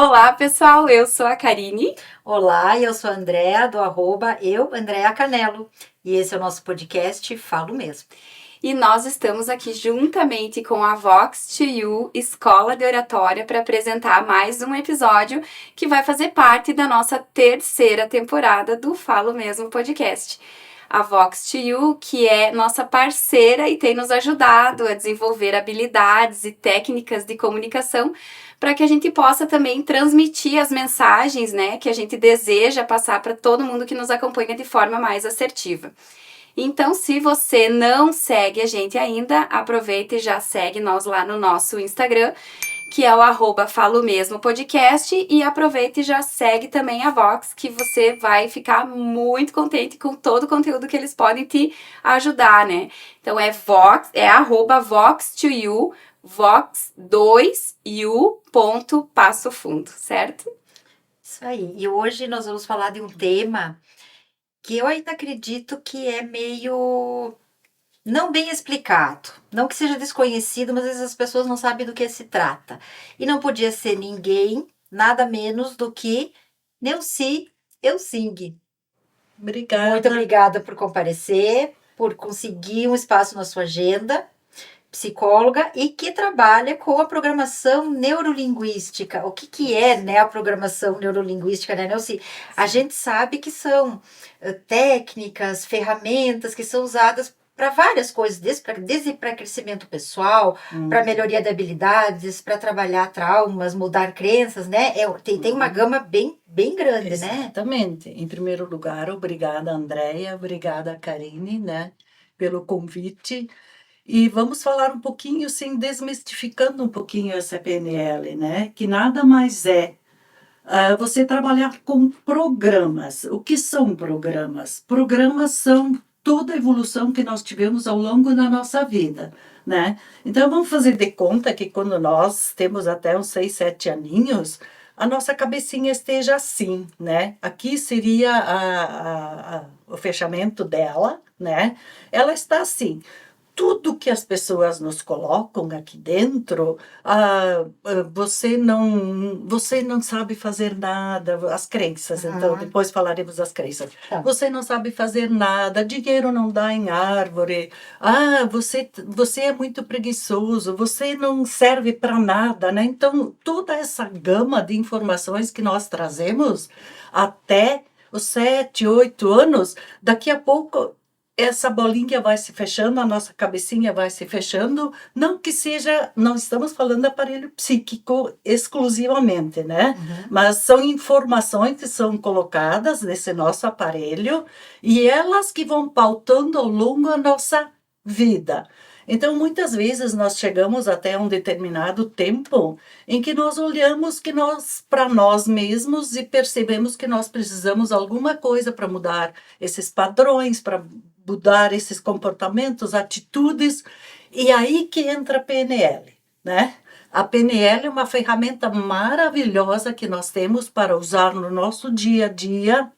Olá, pessoal, eu sou a Karine. Olá, eu sou a Andrea, do Andrea Canelo. E esse é o nosso podcast Falo Mesmo. E nós estamos aqui juntamente com a Vox to You Escola de Oratória para apresentar mais um episódio que vai fazer parte da nossa terceira temporada do Falo Mesmo podcast. A Vox to You, que é nossa parceira e tem nos ajudado a desenvolver habilidades e técnicas de comunicação para que a gente possa também transmitir as mensagens, né, que a gente deseja passar para todo mundo que nos acompanha de forma mais assertiva. Então, se você não segue a gente ainda, aproveita e já segue nós lá no nosso Instagram, que é o @Falo Mesmo Podcast, e aproveita e já segue também a Vox, que você vai ficar muito contente com todo o conteúdo que eles podem te ajudar, né? Então é Vox, é @Vox2U, Vox2U. Passo Fundo, certo? Isso aí. E hoje nós vamos falar de um tema que eu ainda acredito que é meio não bem explicado. Não que seja desconhecido, mas às vezes as pessoas não sabem do que se trata. E não podia ser ninguém, nada menos do que Neuci Elsing. Obrigada. Muito obrigada por comparecer, por conseguir um espaço na sua agenda. Psicóloga e que trabalha com a programação neurolinguística. O que é, né, a programação neurolinguística, né, Nelci? A gente sabe que são técnicas, ferramentas que são usadas para várias coisas, desde para crescimento pessoal, para melhoria de habilidades, para trabalhar traumas, mudar crenças, né? Tem uma gama bem grande, né? Exatamente. Em primeiro lugar, obrigada, Andréia, obrigada, Karine, né, pelo convite. E vamos falar um pouquinho, sim, desmistificando um pouquinho essa PNL, né? Que nada mais é você trabalhar com programas. O que são programas? Programas são toda a evolução que nós tivemos ao longo da nossa vida, né? Então vamos fazer de conta que quando nós temos até uns 6, 7 aninhos, a nossa cabecinha esteja assim, né? Aqui seria o fechamento dela, né? Ela está assim. Tudo que as pessoas nos colocam aqui dentro, você não sabe fazer nada, as crenças, então depois falaremos das crenças. Tá. Você não sabe fazer nada, dinheiro não dá em árvore, você é muito preguiçoso, você não serve para nada, né? Então, toda essa gama de informações que nós trazemos até os 7, 8 anos, daqui a pouco essa bolinha vai se fechando, a nossa cabecinha vai se fechando, não estamos falando de aparelho psíquico exclusivamente, né? Mas são informações que são colocadas nesse nosso aparelho e elas que vão pautando ao longo da nossa vida. Então, muitas vezes nós chegamos até um determinado tempo em que nós olhamos para nós mesmos e percebemos que nós precisamos alguma coisa para mudar esses padrões, para mudar esses comportamentos, atitudes, e aí que entra a PNL, né? A PNL é uma ferramenta maravilhosa que nós temos para usar no nosso dia a dia.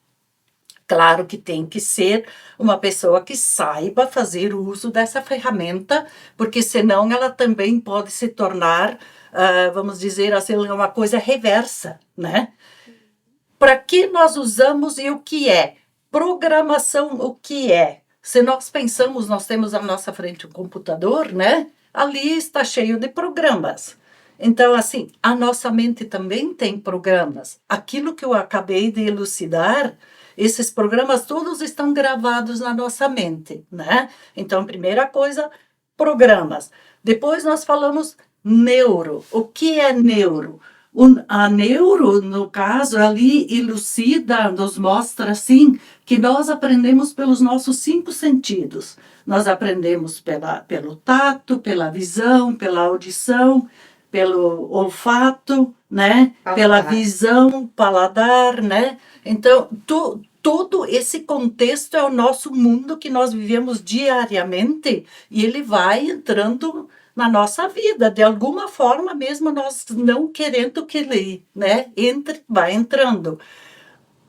Claro que tem que ser uma pessoa que saiba fazer uso dessa ferramenta, porque senão ela também pode se tornar, vamos dizer assim, uma coisa reversa, né? Para que nós usamos e o que é? Programação, o que é? Se nós pensamos, nós temos à nossa frente um computador, né? Ali está cheio de programas. Então, assim, a nossa mente também tem programas. Aquilo que eu acabei de elucidar, esses programas todos estão gravados na nossa mente, né? Então, primeira coisa, programas. Depois nós falamos neuro. O que é neuro? A neuro, no caso, ali elucida, nos mostra, assim, que nós aprendemos pelos nossos 5 sentidos. Nós aprendemos pelo tato, pela visão, pela audição, pelo olfato, né? Paladar. Pela visão, paladar, né? Então, todo esse contexto é o nosso mundo que nós vivemos diariamente e ele vai entrando na nossa vida, de alguma forma, mesmo nós não querendo que ele, né, vai entrando.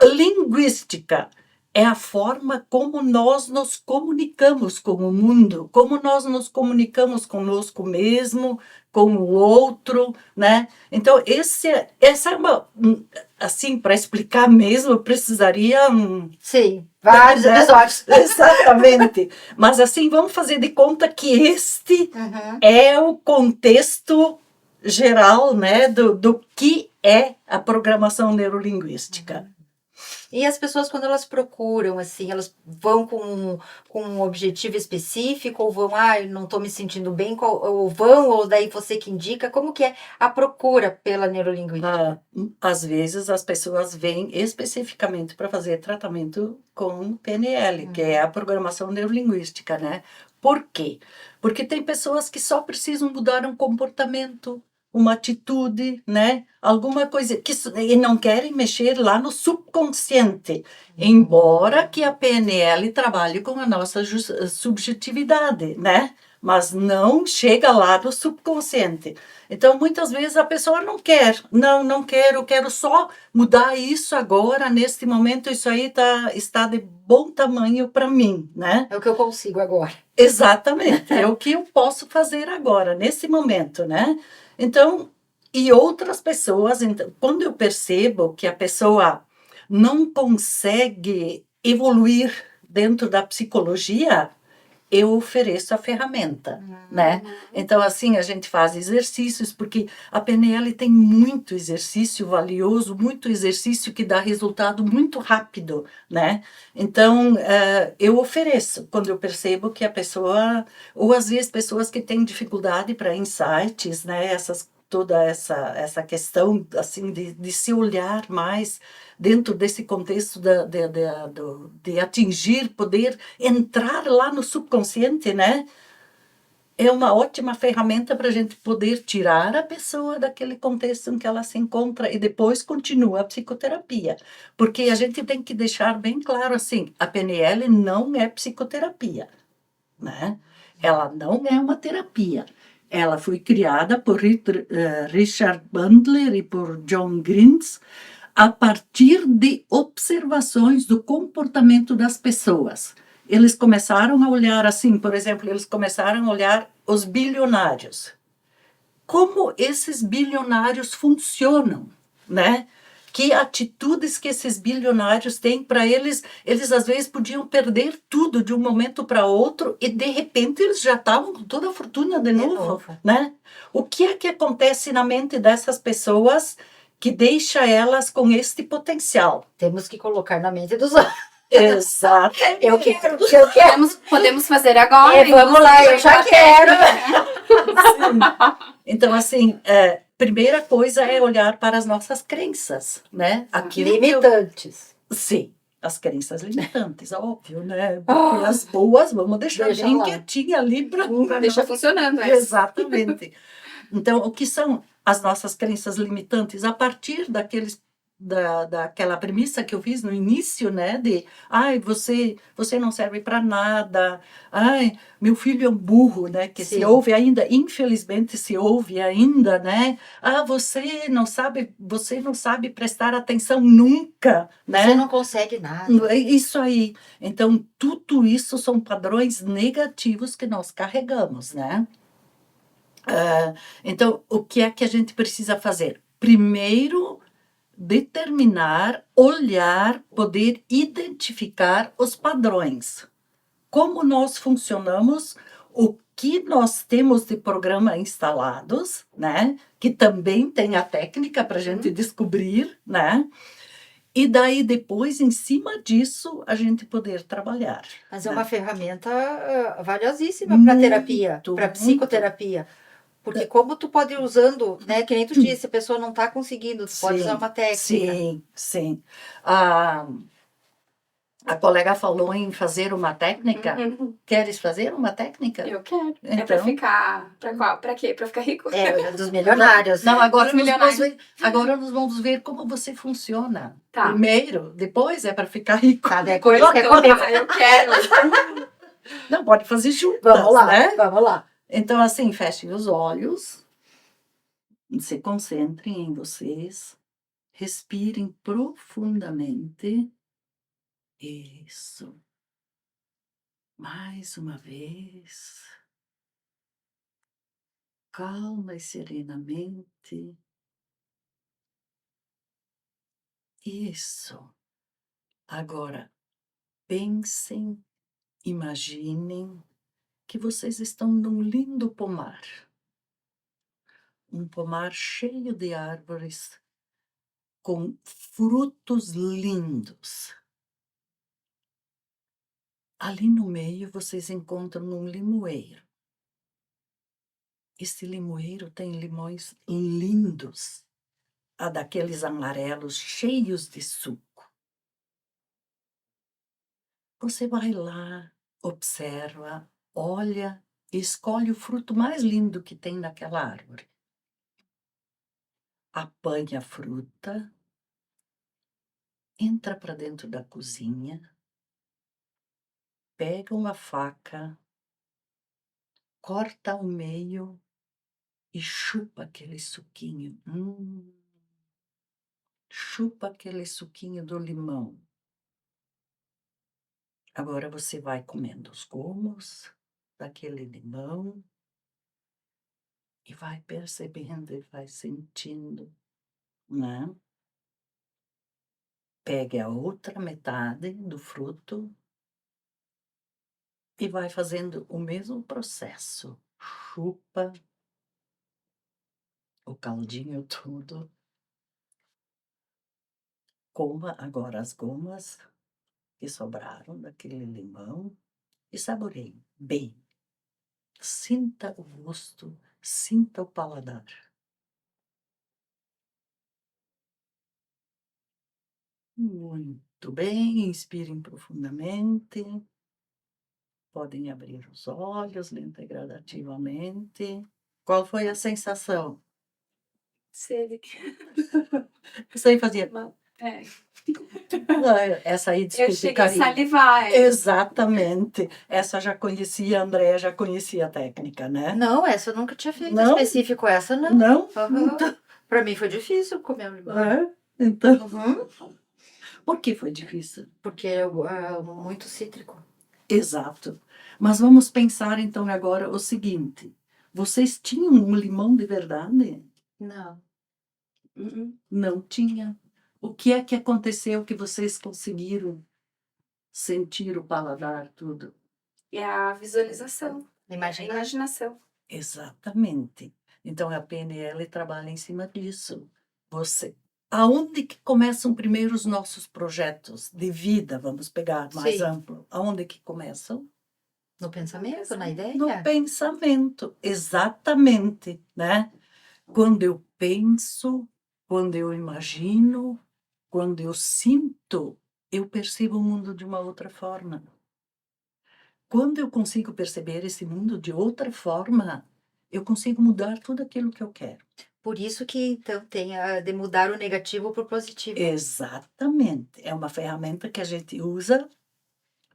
Linguística é a forma como nós nos comunicamos com o mundo, como nós nos comunicamos conosco mesmo, com o outro, né? Então, essa é assim, para explicar mesmo, eu precisaria Sim, vários né? episódios. Exatamente. Mas assim, vamos fazer de conta que este Uhum. é o contexto geral, né, do que é a programação neurolinguística. E as pessoas, quando elas procuram, assim, elas vão com um objetivo específico, ou vão, eu não estou me sentindo bem, ou vão, ou daí você que indica, como que é a procura pela neurolinguística? Às vezes as pessoas vêm especificamente para fazer tratamento com PNL, que é a programação neurolinguística, né? Por quê? Porque tem pessoas que só precisam mudar um comportamento, uma atitude, né? Alguma coisa e não querem mexer lá no subconsciente, embora que a PNL trabalhe com a nossa subjetividade, né? Mas não chega lá no subconsciente. Então, muitas vezes a pessoa não quer, não quero, eu quero só mudar isso agora, neste momento, isso aí está de bom tamanho para mim, né? É o que eu consigo agora. Exatamente, é o que eu posso fazer agora, nesse momento, né? Então, e outras pessoas, então, quando eu percebo que a pessoa não consegue evoluir dentro da psicologia, eu ofereço a ferramenta, né? Então, assim, a gente faz exercícios, porque a PNL tem muito exercício valioso, muito exercício que dá resultado muito rápido, né? Então, eu ofereço, quando eu percebo que a pessoa, ou às vezes pessoas que têm dificuldade para insights, né? Toda essa questão, assim, de se olhar mais dentro desse contexto de atingir, poder entrar lá no subconsciente, né? É uma ótima ferramenta para a gente poder tirar a pessoa daquele contexto em que ela se encontra e depois continua a psicoterapia. Porque a gente tem que deixar bem claro assim, a PNL não é psicoterapia, né? Ela não é uma terapia. Ela foi criada por Richard Bandler e por John Grinz a partir de observações do comportamento das pessoas. Eles começaram a olhar assim, por exemplo, eles começaram a olhar os bilionários. Como esses bilionários funcionam, né? Que atitudes que esses bilionários têm para eles às vezes podiam perder tudo de um momento para outro e de repente eles já estavam com toda a fortuna de novo, né? O que é que acontece na mente dessas pessoas que deixa elas com este potencial? Temos que colocar na mente dos outros. Exato. Eu quero. Podemos fazer agora. Vamos lá, eu já quero. Então, assim, primeira coisa é olhar para as nossas crenças, né? Limitantes. Sim, as crenças limitantes, óbvio, né? Porque as boas, vamos deixar bem quietinha ali para deixar funcionando. Exatamente. Então, o que são as nossas crenças limitantes? A partir daquela premissa que eu fiz no início, né, de você não serve para nada, meu filho é um burro, né, que se ouve ainda, infelizmente se ouve ainda, né, você não sabe prestar atenção nunca, né? Você não consegue nada. Isso aí. Então, tudo isso são padrões negativos que nós carregamos, né? Então, o que é que a gente precisa fazer? Primeiro, determinar, olhar, poder identificar os padrões. Como nós funcionamos, o que nós temos de programa instalados, né? Que também tem a técnica para a gente descobrir, né? E daí, depois, em cima disso, a gente poder trabalhar. Mas é uma ferramenta valiosíssima para terapia, para psicoterapia. Porque como tu pode ir usando, né? Que nem tu disse, a pessoa não está conseguindo, tu pode usar uma técnica. Sim. A colega falou em fazer uma técnica. Queres fazer uma técnica? Eu quero. Então, é para ficar... Para qual? Para quê? Para ficar rico? Dos milionários. Não, agora nós vamos ver como você funciona. Tá. Primeiro, depois é para ficar rico. Tá, depois quer comer. Eu quero. Não, pode fazer juntas, Vamos lá, né? vamos lá. Então, assim, fechem os olhos, se concentrem em vocês, respirem profundamente Isso. Mais uma vez. Calma e serenamente. Isso. Agora, pensem, imaginem que vocês estão num lindo pomar. Um pomar cheio de árvores com frutos lindos. Ali no meio vocês encontram um limoeiro. Esse limoeiro tem limões lindos, daqueles amarelos cheios de suco. Você vai lá, observa, olha e escolhe o fruto mais lindo que tem naquela árvore. Apanha a fruta, entra para dentro da cozinha, pega uma faca, corta ao meio e chupa aquele suquinho. Chupa aquele suquinho do limão. Agora você vai comendo os gomos daquele limão e vai percebendo e vai sentindo, né? Pegue a outra metade do fruto e vai fazendo o mesmo processo. Chupa o caldinho todo. Coma agora as gomas que sobraram daquele limão e saboreie bem. Sinta o gosto, sinta o paladar. Muito bem, inspirem profundamente. Podem abrir os olhos lenta e gradativamente. Qual foi a sensação? Sei. Isso aí fazia. É. Essa aí, Eu desculpe, cheguei a Karine. salivar. Exatamente. Essa já conhecia, a Andréa já conhecia a técnica, né? Não, essa eu nunca tinha feito. Não? Específico essa, não. Não? Aham. Pra mim foi difícil comer um limão. É? Então, Uhum. por que foi difícil? Porque é muito cítrico. Exato. Mas vamos pensar então agora o seguinte. Vocês tinham um limão de verdade? Não. Não tinha. O que é que aconteceu que vocês conseguiram sentir o paladar, tudo? É a visualização, a Imagina. imaginação. Exatamente. Então a PNL trabalha em cima disso. Aonde que começam primeiro os nossos projetos de vida, vamos pegar mais Sim. amplo? Aonde que começam? No pensamento, na ideia? No pensamento, exatamente, né? Quando eu penso, quando eu imagino, quando eu sinto, eu percebo o mundo de uma outra forma. Quando eu consigo perceber esse mundo de outra forma, eu consigo mudar tudo aquilo que eu quero. Por isso que, então, tem a de mudar o negativo para o positivo. Exatamente. É uma ferramenta que a gente usa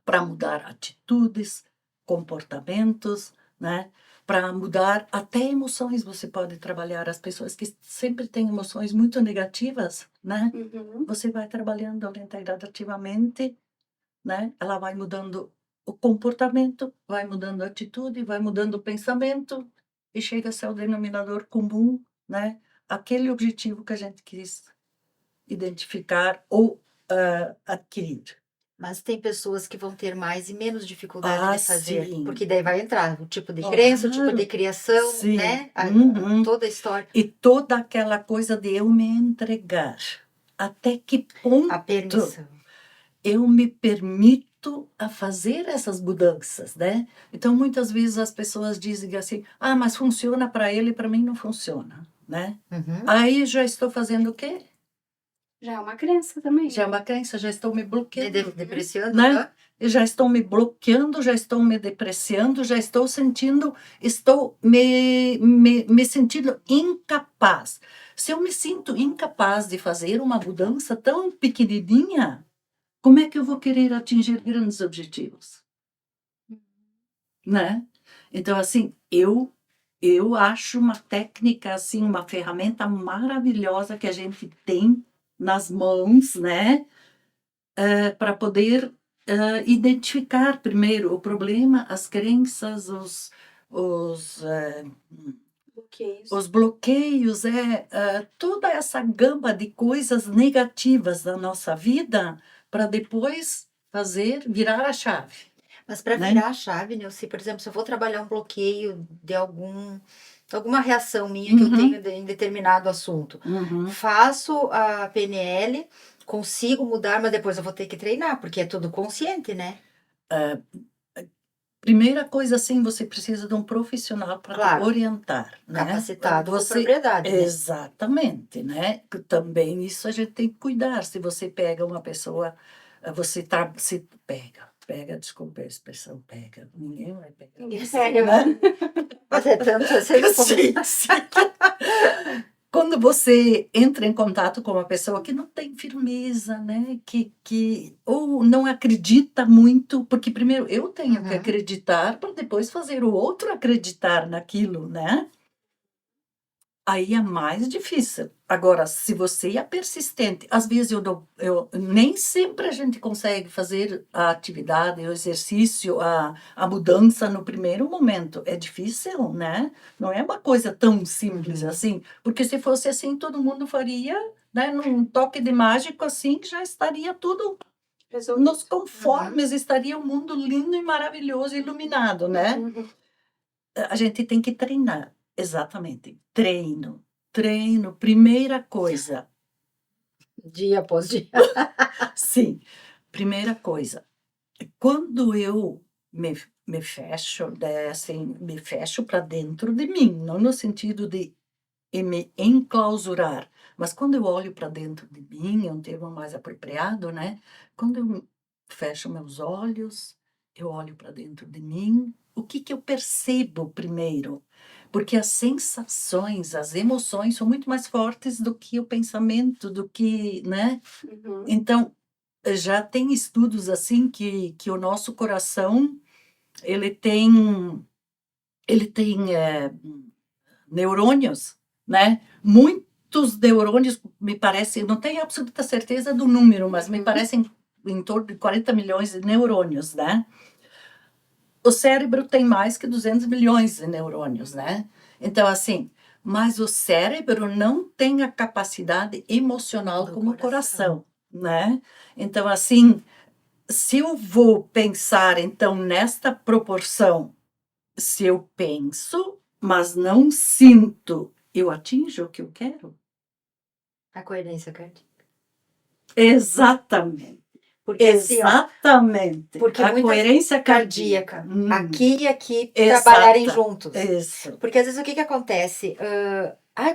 para mudar atitudes, comportamentos, né? Para mudar até emoções. Você pode trabalhar as pessoas que sempre têm emoções muito negativas, né? Você vai trabalhando lenta e gradativamente, né? Ela vai mudando o comportamento, vai mudando a atitude, vai mudando o pensamento e chega a ser o denominador comum, né? Aquele objetivo que a gente quis identificar ou adquirir. Mas tem pessoas que vão ter mais e menos dificuldade de fazer. Sim. Porque daí vai entrar o tipo de crença, o tipo de criação, Sim. né? Toda a história. E toda aquela coisa de eu me entregar. Até que ponto A permissão. eu me permito a fazer essas mudanças, né? Então, muitas vezes as pessoas dizem assim, mas funciona para ele e para mim não funciona, né? Uhum. Aí já estou fazendo o quê? Já é uma crença também. Já é uma crença, já estou me bloqueando. Depreciando, né? né? Eu já estou me bloqueando, já estou me depreciando, já estou me sentindo incapaz. Se eu me sinto incapaz de fazer uma mudança tão pequenininha, como é que eu vou querer atingir grandes objetivos? Né? Então, assim, eu acho uma técnica, assim, uma ferramenta maravilhosa que a gente tem nas mãos, né? Para poder identificar primeiro o problema, as crenças, os, Bloqueios. os bloqueios, toda essa gama de coisas negativas da nossa vida para depois virar a chave. Mas para Né? virar a chave, né? Por exemplo, se eu vou trabalhar um bloqueio de alguma reação minha que eu tenho em determinado assunto, faço a PNL, consigo mudar, mas depois eu vou ter que treinar, porque é tudo consciente, né? Primeira coisa, assim, você precisa de um profissional para Claro. te orientar, né? Capacitado com Você, propriedade, né? exatamente, né? Que também isso a gente tem que cuidar. Se você pega uma pessoa, se pega, desculpa a expressão, pega. Ninguém vai pegar. Ninguém você, pega. né? Mas é tanto assim, Sim, sim. Quando você entra em contato com uma pessoa que não tem firmeza, né? Ou não acredita muito, porque primeiro eu tenho que acreditar para depois fazer o outro acreditar naquilo, né? Aí é mais difícil. Agora, se você é persistente, às vezes nem sempre a gente consegue fazer a atividade, o exercício, a mudança no primeiro momento. É difícil, né? Não é uma coisa tão simples assim, porque se fosse assim, todo mundo faria, né? Num toque de mágico assim, já estaria tudo nos conformes, estaria um mundo lindo e maravilhoso, iluminado, né? A gente tem que treinar. Exatamente. Treino. Primeira coisa. Dia após dia. Sim. Primeira coisa. Quando eu me fecho, assim, me fecho para dentro de mim, não no sentido de me enclausurar, mas quando eu olho para dentro de mim, é um termo mais apropriado, né? Quando eu fecho meus olhos, eu olho para dentro de mim, o que eu percebo primeiro? Porque as sensações, as emoções são muito mais fortes do que o pensamento, do que, né? Então, já tem estudos assim que o nosso coração, ele tem neurônios, né? Muitos neurônios, me parece, não tenho absoluta certeza do número, mas me parecem em torno de 40 milhões de neurônios, né? O cérebro tem mais que 200 milhões de neurônios, né? Então, assim, mas o cérebro não tem a capacidade emocional como o coração, né? Então, assim, se eu vou pensar, então, nesta proporção, se eu penso, mas não sinto, eu atinjo o que eu quero? A coerência cardíaca. Exatamente. Porque assim, ó, Exatamente. porque A muita coerência cardíaca. cardíaca, aqui e aqui, Exata. trabalharem juntos. Isso. Porque às vezes o que acontece?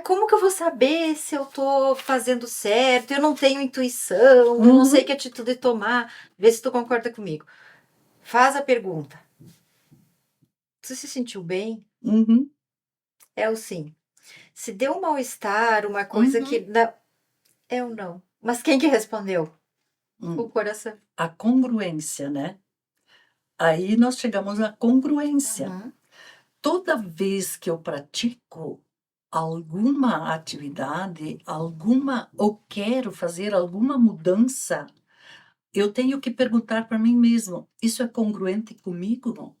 Como que eu vou saber se eu tô fazendo certo? Eu não tenho intuição, eu não sei que atitude tomar. Vê se tu concorda comigo. Faz a pergunta. Você se sentiu bem? É o sim. Se deu um mal-estar, uma coisa que... Não, é o não. Mas quem que respondeu? O coração. A congruência, né? Aí nós chegamos à congruência. Toda vez que eu pratico alguma atividade, ou quero fazer alguma mudança, eu tenho que perguntar para mim mesmo: isso é congruente comigo?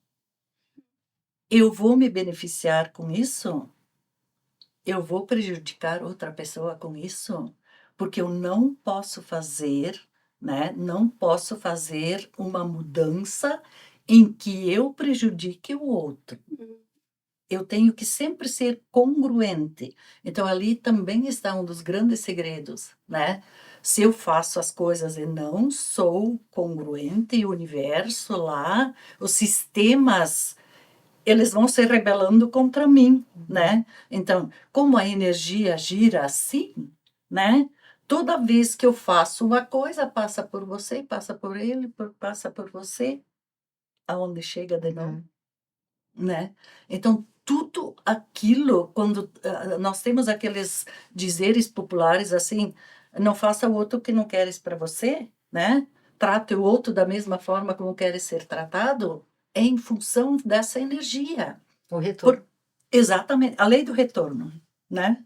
Eu vou me beneficiar com isso? Eu vou prejudicar outra pessoa com isso? Porque eu não posso fazer, né? Não posso fazer uma mudança em que eu prejudique o outro. Eu tenho que sempre ser congruente. Então, ali também está um dos grandes segredos, né? Se eu faço as coisas e não sou congruente, o universo lá, os sistemas, eles vão se rebelando contra mim, né? Então, como a energia gira assim, né? Toda vez que eu faço uma coisa, passa por você, passa por ele, passa por você, aonde chega de novo, né? Então, tudo aquilo, quando nós temos aqueles dizeres populares assim, não faça o outro que não queres para você, né? Trate o outro da mesma forma como queres ser tratado, é em função dessa energia. O retorno. Exatamente, a lei do retorno, né?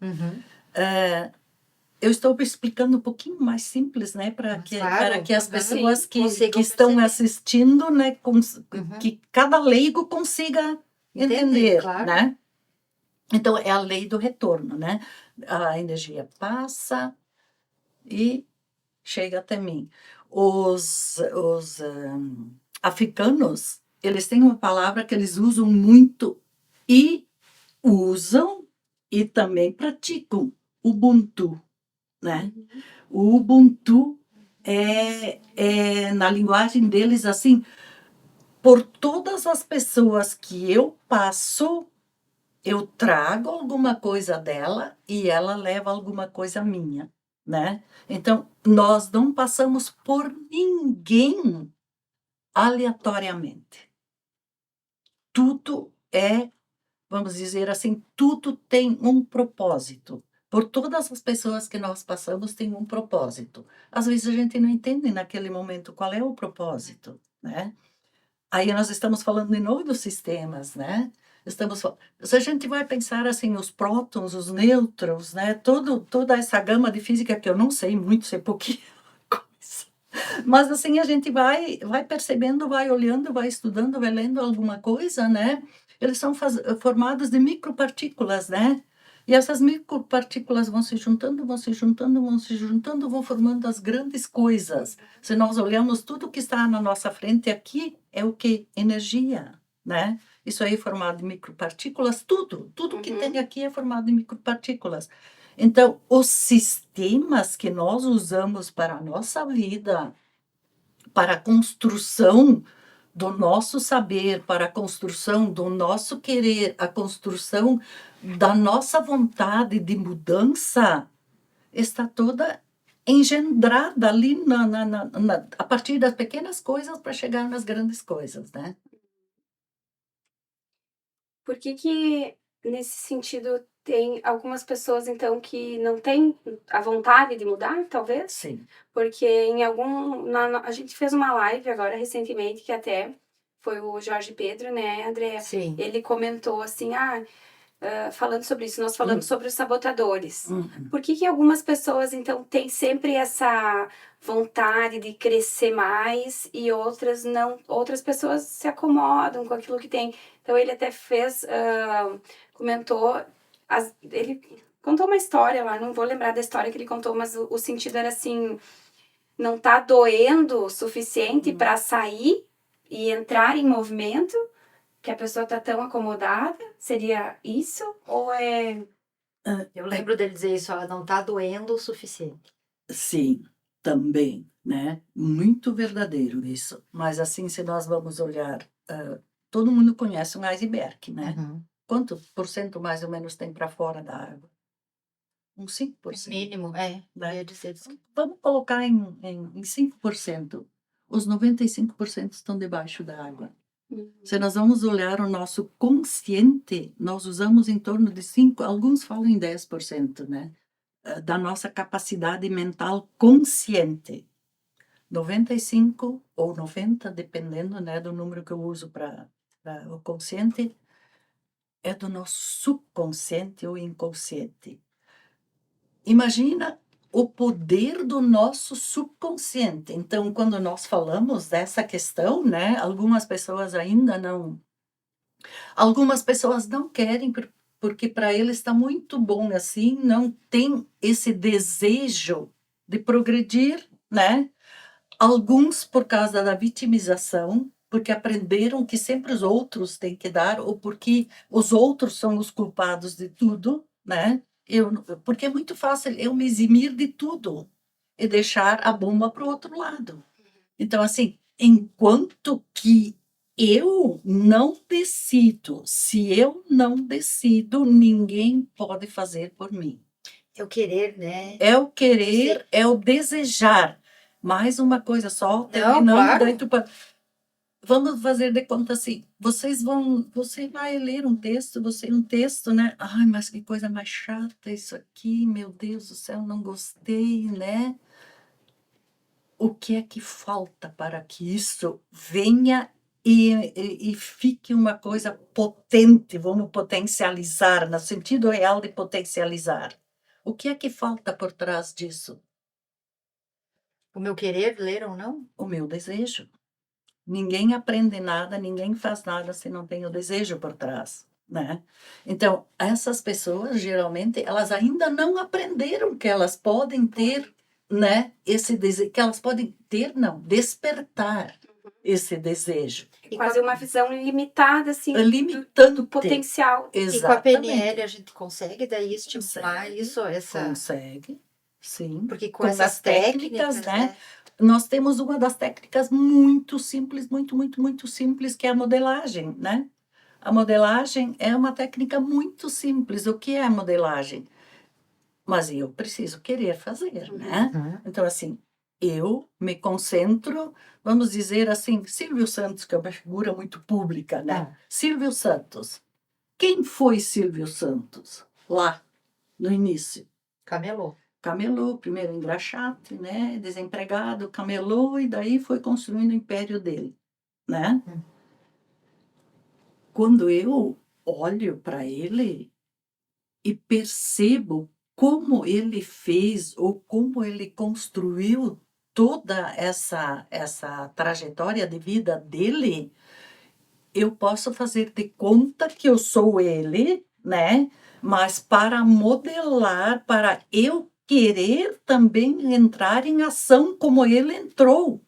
eu estou explicando um pouquinho mais simples, né, para Claro, que as aham. pessoas Sim, que consigam estão perceber. assistindo, né, Uhum. que cada leigo consiga entender, Claro. né? Então, é a lei do retorno, né? A energia passa e chega até mim. Os africanos, eles têm uma palavra que eles usam muito e usam e também praticam, Ubuntu, né? O Ubuntu na linguagem deles, assim, por todas as pessoas que eu passo, eu trago alguma coisa dela e ela leva alguma coisa minha, né? Então, nós não passamos por ninguém aleatoriamente. Tudo é, vamos dizer assim, tudo tem um propósito. Por todas as pessoas que nós passamos, tem um propósito. Às vezes a gente não entende naquele momento qual é o propósito, né? Aí nós estamos falando de novo dos sistemas, né? Se a gente vai pensar assim, os prótons, os nêutrons, né? Toda essa gama de física que eu não sei muito, sei pouquinho coisa. Mas assim a gente vai percebendo, vai olhando, vai estudando, vai lendo alguma coisa, né? Eles são formados de micropartículas, né? E essas micropartículas vão se juntando, vão se juntando, vão se juntando, vão formando as grandes coisas. Se nós olhamos tudo que está na nossa frente aqui, é o que? Energia, né? Isso aí é formado de micropartículas, tudo que tem aqui é formado de micropartículas. Então, os sistemas que nós usamos para a nossa vida, para a construção do nosso saber, para a construção do nosso querer, a construção da nossa vontade de mudança, está toda engendrada ali a partir das pequenas coisas para chegar nas grandes coisas, né? Por que nesse sentido, tem algumas pessoas, então, que não têm a vontade de mudar, talvez? Sim. Porque em algum a gente fez uma live agora recentemente, que até foi o Jorge Pedro, né, Andrea? Sim. Ele comentou assim: falando sobre isso, nós falamos sobre os sabotadores. Por que algumas pessoas, então, têm sempre essa vontade de crescer mais e outras não? Outras pessoas se acomodam com aquilo que tem. Então, ele até comentou, ele contou uma história lá, não vou lembrar da história que ele contou, mas o sentido era assim, não tá doendo o suficiente para sair e entrar em movimento, que a pessoa tá tão acomodada? Seria isso? Ou é... Eu lembro dele dizer isso, ó, não tá doendo o suficiente. Sim, também, né? Muito verdadeiro isso. Mas assim, se nós vamos olhar, todo mundo conhece um iceberg, né? Uhum. Quanto por cento mais ou menos tem para fora da água? Uns 5%. Mínimo, Né? ia dizer isso. Vamos colocar em 5%. Os 95% estão debaixo da água. Se nós vamos olhar o nosso consciente, nós usamos em torno de 5%, alguns falam em 10%, né? Da nossa capacidade mental consciente. 95 ou 90, dependendo, né, do número que eu uso para o consciente, é do nosso subconsciente ou inconsciente. Imagina o poder do nosso subconsciente. Então, quando nós falamos dessa questão, né, algumas pessoas não querem, porque para eles está muito bom assim, não tem esse desejo de progredir, né? Alguns por causa da vitimização, porque aprenderam que sempre os outros têm que dar, ou porque os outros são os culpados de tudo, né? Porque é muito fácil eu me eximir de tudo e deixar a bomba para o outro lado. Então, assim, enquanto que eu não decido, se eu não decido, ninguém pode fazer por mim. É o querer, né? É o querer, é o desejar. Mais uma coisa só, terminando, claro. daí vamos fazer de conta assim, você vai ler um texto, né? Ai, mas que coisa mais chata isso aqui, meu Deus do céu, não gostei, né? O que é que falta para que isso venha e fique uma coisa potente? Vamos potencializar, no sentido real de potencializar. O que é que falta por trás disso? O meu querer ler ou não? O meu desejo. Ninguém aprende nada, ninguém faz nada se não tem o desejo por trás, né? Então, essas pessoas, geralmente, elas ainda não aprenderam que elas podem ter, né, esse desejo, que elas podem ter, não, despertar esse desejo. E quase uma visão limitada, assim, Limitante. do potencial. E com a Exatamente. PNL a gente consegue daí estimular Consegue, isso, essa... Consegue, sim. Porque com Com essas as técnicas, técnicas, né? Nós temos uma das técnicas muito simples, muito simples, que é a modelagem, né? A modelagem é uma técnica muito simples. O que é a modelagem? Mas eu preciso querer fazer, né? Uhum. Então, assim, eu me concentro, vamos dizer assim, Silvio Santos, que é uma figura muito pública, né? Silvio Santos. Quem foi Silvio Santos? Lá, no início. Camelô. Camelô, primeiro engraxate, né? Desempregado, camelô, e daí foi construindo o império dele, né? Quando eu olho para ele e percebo como ele fez ou como ele construiu toda essa trajetória de vida dele, eu posso fazer de conta que eu sou ele, né? Mas para modelar, para eu querer também entrar em ação como ele entrou,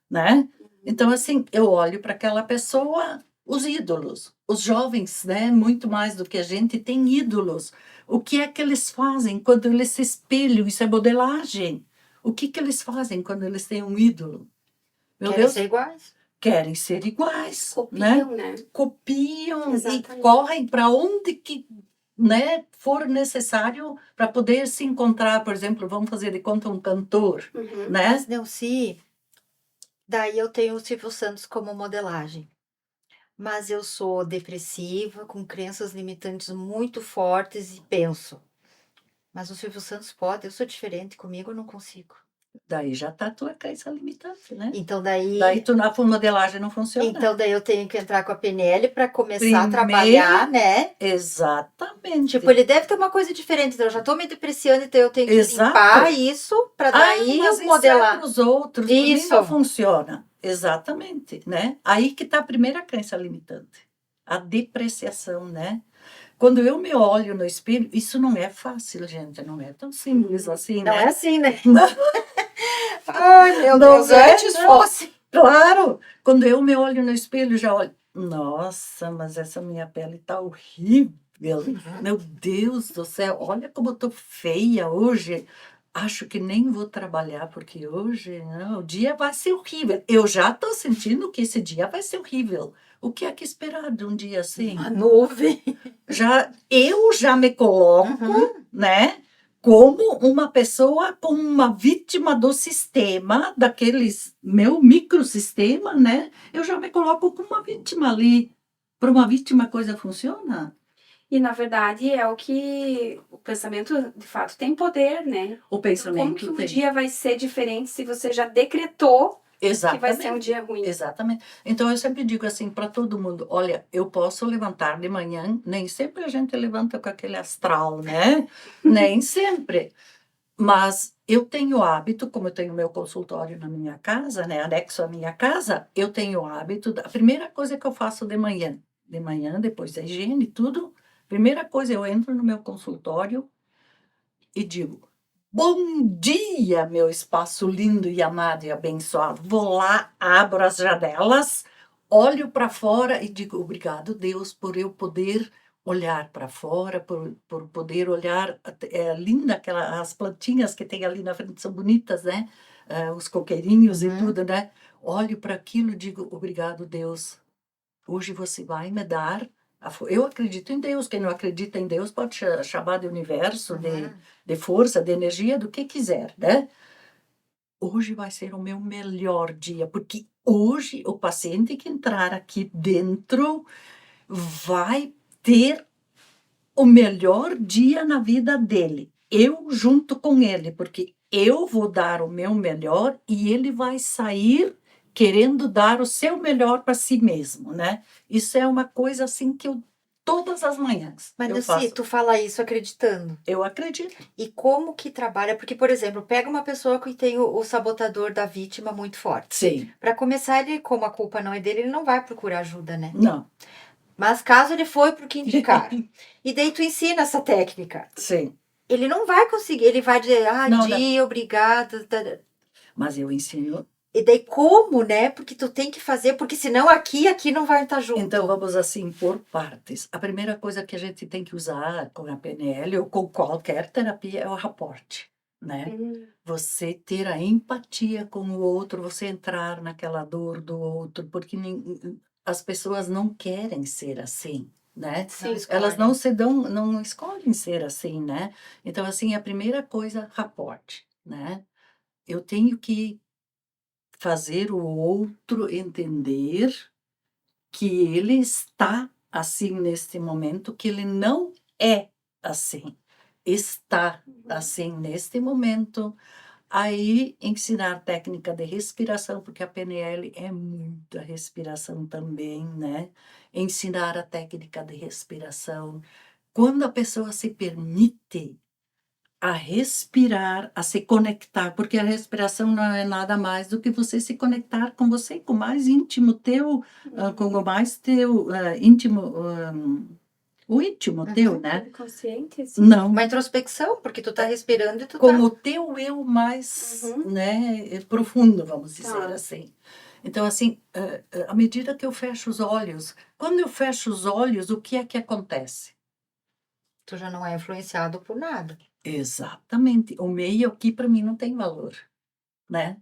né? Então, assim, eu olho para aquela pessoa, os ídolos, os jovens, né? Muito mais do que a gente tem ídolos. O que é que eles fazem quando eles se espelham? Isso é modelagem. O que que eles fazem quando eles têm um ídolo? Meu Querem Deus, ser iguais. querem ser iguais, Copiam, né? né? Copiam e Exatamente. correm para onde que, né, for necessário para poder se encontrar. Por exemplo, vamos fazer de conta um cantor, Uhum. né? Mas, Neuci, daí eu tenho o Silvio Santos como modelagem. Mas eu sou depressiva, com crenças limitantes muito fortes e penso. Mas o Silvio Santos pode, eu sou diferente, comigo eu não consigo. Daí já está a tua crença limitante, né? Então daí, Daí a modelagem não funciona. então daí eu tenho que entrar com a PNL para começar a Primeiro- trabalhar, né? Exatamente. Tipo, ele deve ter uma coisa diferente, então eu já tô me depreciando, então eu tenho que Exato. limpar isso para daí mas eu modelar. para os outros também Isso. não funciona. Exatamente, né? Aí que está a primeira crença limitante. A depreciação, né? Quando eu me olho no espelho, isso não é fácil, gente. Não é tão simples assim, Não né? é assim, né? Não. Ai, meu Não Deus, é, antes não. fosse. Claro! Quando eu me olho no espelho, já olho. Nossa, mas essa minha pele tá horrível. Meu Deus do céu, olha como eu tô feia hoje. Acho que nem vou trabalhar, porque hoje não, o dia vai ser horrível. Eu já tô sentindo que esse dia vai ser horrível. O que é que esperar de um dia assim? Uma nuvem. Eu já me coloco, né, como uma pessoa, como uma vítima do sistema, daqueles meu microsistema, né? Eu já me coloco como uma vítima ali. Para uma vítima a coisa funciona? E, na verdade, é o que o pensamento, de fato, tem poder, né? O Como pensamento que um tem. dia vai ser diferente se você já decretou que vai ser um Exatamente. dia ruim? Exatamente. Então eu sempre digo assim para todo mundo: olha, eu posso levantar de manhã, nem sempre a gente levanta com aquele astral, né? Nem sempre. Mas eu tenho hábito, como eu tenho meu consultório na minha casa, né, anexo à minha casa, eu tenho hábito, a primeira coisa que eu faço de manhã, depois da higiene e tudo, primeira coisa, eu entro no meu consultório e digo: bom dia, meu espaço lindo e amado e abençoado. Vou lá, abro as janelas, olho para fora e digo: obrigado, Deus, por eu poder olhar para fora, por poder olhar. É linda as plantinhas que tem ali na frente, são bonitas, né? Os coqueirinhos e tudo, né? Olho para aquilo e digo: obrigado, Deus. Hoje você vai me dar. Eu acredito em Deus. Quem não acredita em Deus pode chamar de universo, de força, de energia, do que quiser, né? Hoje vai ser o meu melhor dia, porque hoje o paciente que entrar aqui dentro vai ter o melhor dia na vida dele. Eu junto com ele, porque eu vou dar o meu melhor e ele vai sair querendo dar o seu melhor para si mesmo, né? Isso é uma coisa assim que eu todas as manhãs. Mas, eu Nilce, faço. tu fala isso acreditando. Eu acredito. E como que trabalha? Porque, por exemplo, pega uma pessoa que tem o sabotador da vítima muito forte. Sim. Para começar, ele, como a culpa não é dele, ele não vai procurar ajuda, né? Não. Mas caso ele foi pro que indicaram, e daí tu ensina essa técnica, Sim. ele não vai conseguir, ele vai dizer, Não, Di, obrigada. Mas eu ensino. E daí como, né? Porque tu tem que fazer, porque senão aqui não vai estar junto. Então, vamos assim, por partes. A primeira coisa que a gente tem que usar com a PNL ou com qualquer terapia é o raporte, né? Você ter a empatia com o outro, você entrar naquela dor do outro, porque as pessoas não querem ser assim, né? Sim. Elas não escolhem ser assim, né? Então, assim, a primeira coisa, raporte, né? Eu tenho que fazer o outro entender que ele está assim neste momento, que ele não é assim. Está assim neste momento. Aí, ensinar técnica de respiração, porque a PNL é muita respiração também, né? Ensinar a técnica de respiração. Quando a pessoa se permite a respirar, a se conectar, porque a respiração não é nada mais do que você se conectar com você, com o mais íntimo teu, com o mais teu íntimo, o íntimo teu, né? Consciente, assim. Não, Uma introspecção, porque tu tá respirando e tu com tá... o teu eu mais, né, profundo, vamos dizer Tá. assim. Então, assim, à medida que eu fecho os olhos, quando eu fecho os olhos, o que é que acontece? Tu já não é influenciado por nada. Exatamente. O meio aqui para mim não tem valor, né?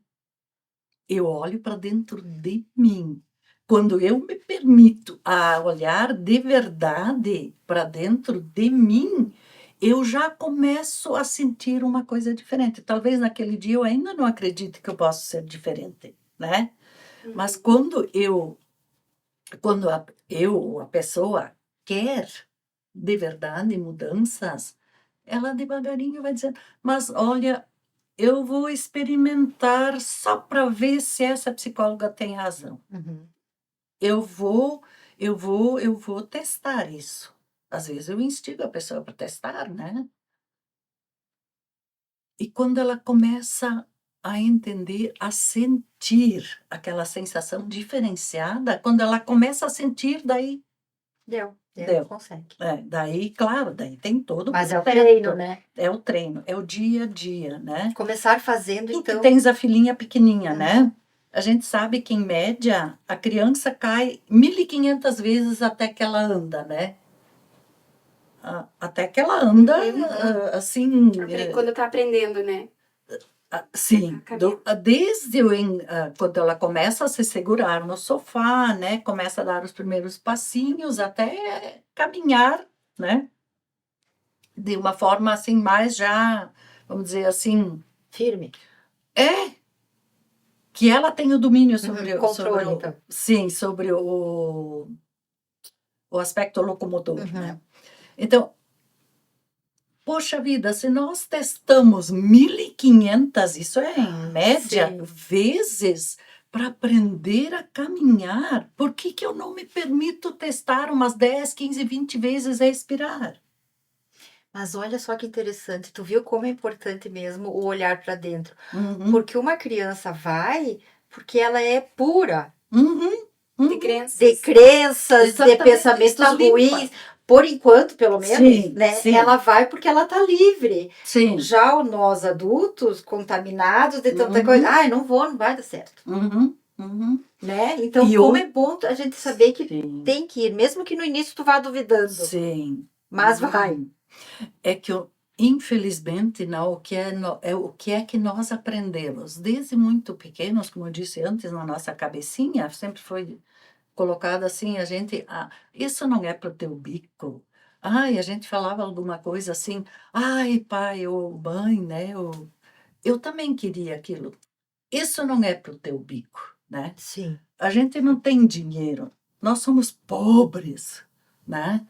Eu olho para dentro de mim. Quando eu me permito a olhar de verdade para dentro de mim, eu já começo a sentir uma coisa diferente. Talvez naquele dia eu ainda não acredite que eu posso ser diferente, né? Mas quando a pessoa quer de verdade mudanças, ela devagarinho vai dizendo, mas olha, eu vou experimentar só para ver se essa psicóloga tem razão. Eu vou testar isso. Às vezes eu instigo a pessoa para testar, né? E quando ela começa a entender, a sentir aquela sensação diferenciada, quando ela começa a sentir, daí Deu. Deu. Consegue. daí, claro, daí tem todo o Mas é o processo. treino, né? É o treino, é o dia a dia, né? Começar fazendo, Tu que então... tens a filhinha pequenininha, né? A gente sabe que, em média, a criança cai 1.500 vezes até que ela anda, né? Até que ela anda, assim... Quando tá aprendendo, né? Sim, desde quando ela começa a se segurar no sofá, né? Começa a dar os primeiros passinhos até caminhar, né? De uma forma, assim, mais já, vamos dizer assim... Firme. Que ela tem o domínio sobre, controle, então. Sim, sobre o aspecto locomotor, né? Então, poxa vida, se nós testamos 1.500, isso é em média, vezes para aprender a caminhar, por que eu não me permito testar umas 10, 15, 20 vezes respirar? Mas olha só que interessante, tu viu como é importante mesmo o olhar para dentro. Porque uma criança vai porque ela é pura. De crenças. De crenças, Exatamente, de pensamentos está limpa. ruins. Por enquanto, pelo menos, Sim, né? sim. Ela vai porque ela tá livre. Sim. Já nós adultos, contaminados de tanta coisa, ai, não vai dar certo. Né? Então, como é bom a gente saber que tem que ir, mesmo que no início tu vá duvidando. Sim. Mas vai. É que, infelizmente, não, o que é que nós aprendemos? Desde muito pequenos, como eu disse antes, na nossa cabecinha, sempre foi colocado assim, a gente, isso não é para o teu bico. Ai, a gente falava alguma coisa assim, ai, pai ou mãe, né? Eu também queria aquilo. Isso não é para o teu bico, né? Sim. A gente não tem dinheiro, nós somos pobres, né?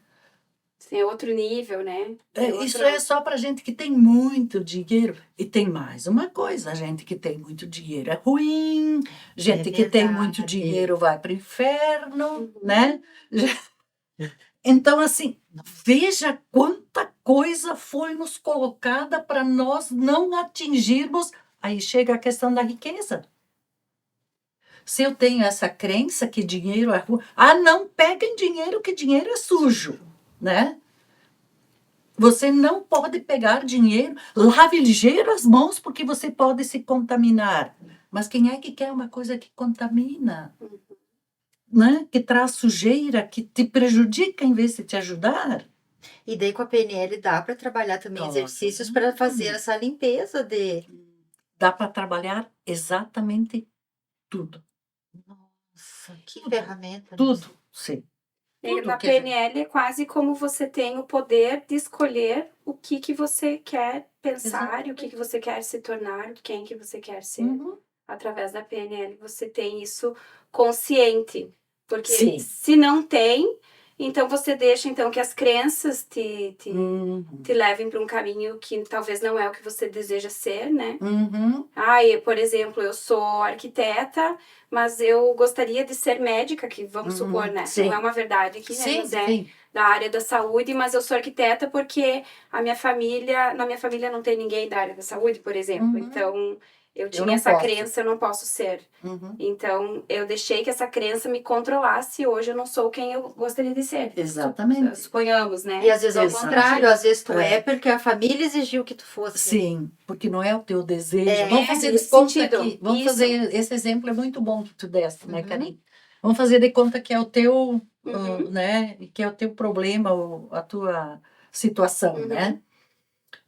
Sim, é outro nível, né? Isso é só para gente que tem muito dinheiro. E tem mais uma coisa, gente que tem muito dinheiro é ruim, gente que tem muito dinheiro vai para o inferno, né? Então, assim, veja quanta coisa foi nos colocada para nós não atingirmos. Aí chega a questão da riqueza. Se eu tenho essa crença que dinheiro é ruim, não peguem dinheiro, que dinheiro é sujo, né? Você não pode pegar dinheiro, lave ligeiro as mãos, porque você pode se contaminar. Mas quem é que quer uma coisa que contamina? Né? Que traz sujeira, que te prejudica em vez de te ajudar? E daí com a PNL dá para trabalhar também Dá. exercícios para fazer essa limpeza de. Dá para trabalhar exatamente tudo. Nossa, que ferramenta. Tudo, sim. E Tudo na que a gente- PNL é quase como você tem o poder de escolher o que você quer pensar e o que você quer se tornar, quem que você quer ser. Uhum. Através da PNL você tem isso consciente. Porque Sim. se não tem, então você deixa então que as crenças te Uhum. levem para um caminho que talvez não é o que você deseja ser, né? Uhum. Por exemplo, eu sou arquiteta, mas eu gostaria de ser médica, que vamos supor, né? Sim. Não é uma verdade aqui, né? Sim, Mas é sim. da área da saúde, mas eu sou arquiteta porque na minha família não tem ninguém da área da saúde, por exemplo. Uhum. Então, eu tinha não essa posso. crença, eu não posso ser. Uhum. Então, eu deixei que essa crença me controlasse e hoje eu não sou quem eu gostaria de ser. Exatamente. Suponhamos, né? E às vezes ao Exato. contrário, às vezes tu É. é porque a família exigiu que tu fosse. Sim, porque não é o teu desejo. É, Vamos fazer de nesse conta sentido. que... Vamos Isso. fazer... Esse exemplo é muito bom que tu deste, né, Uhum. Karine? Vamos fazer de conta que é o teu, Uhum. né? Que é o teu problema, a tua situação, Uhum. né?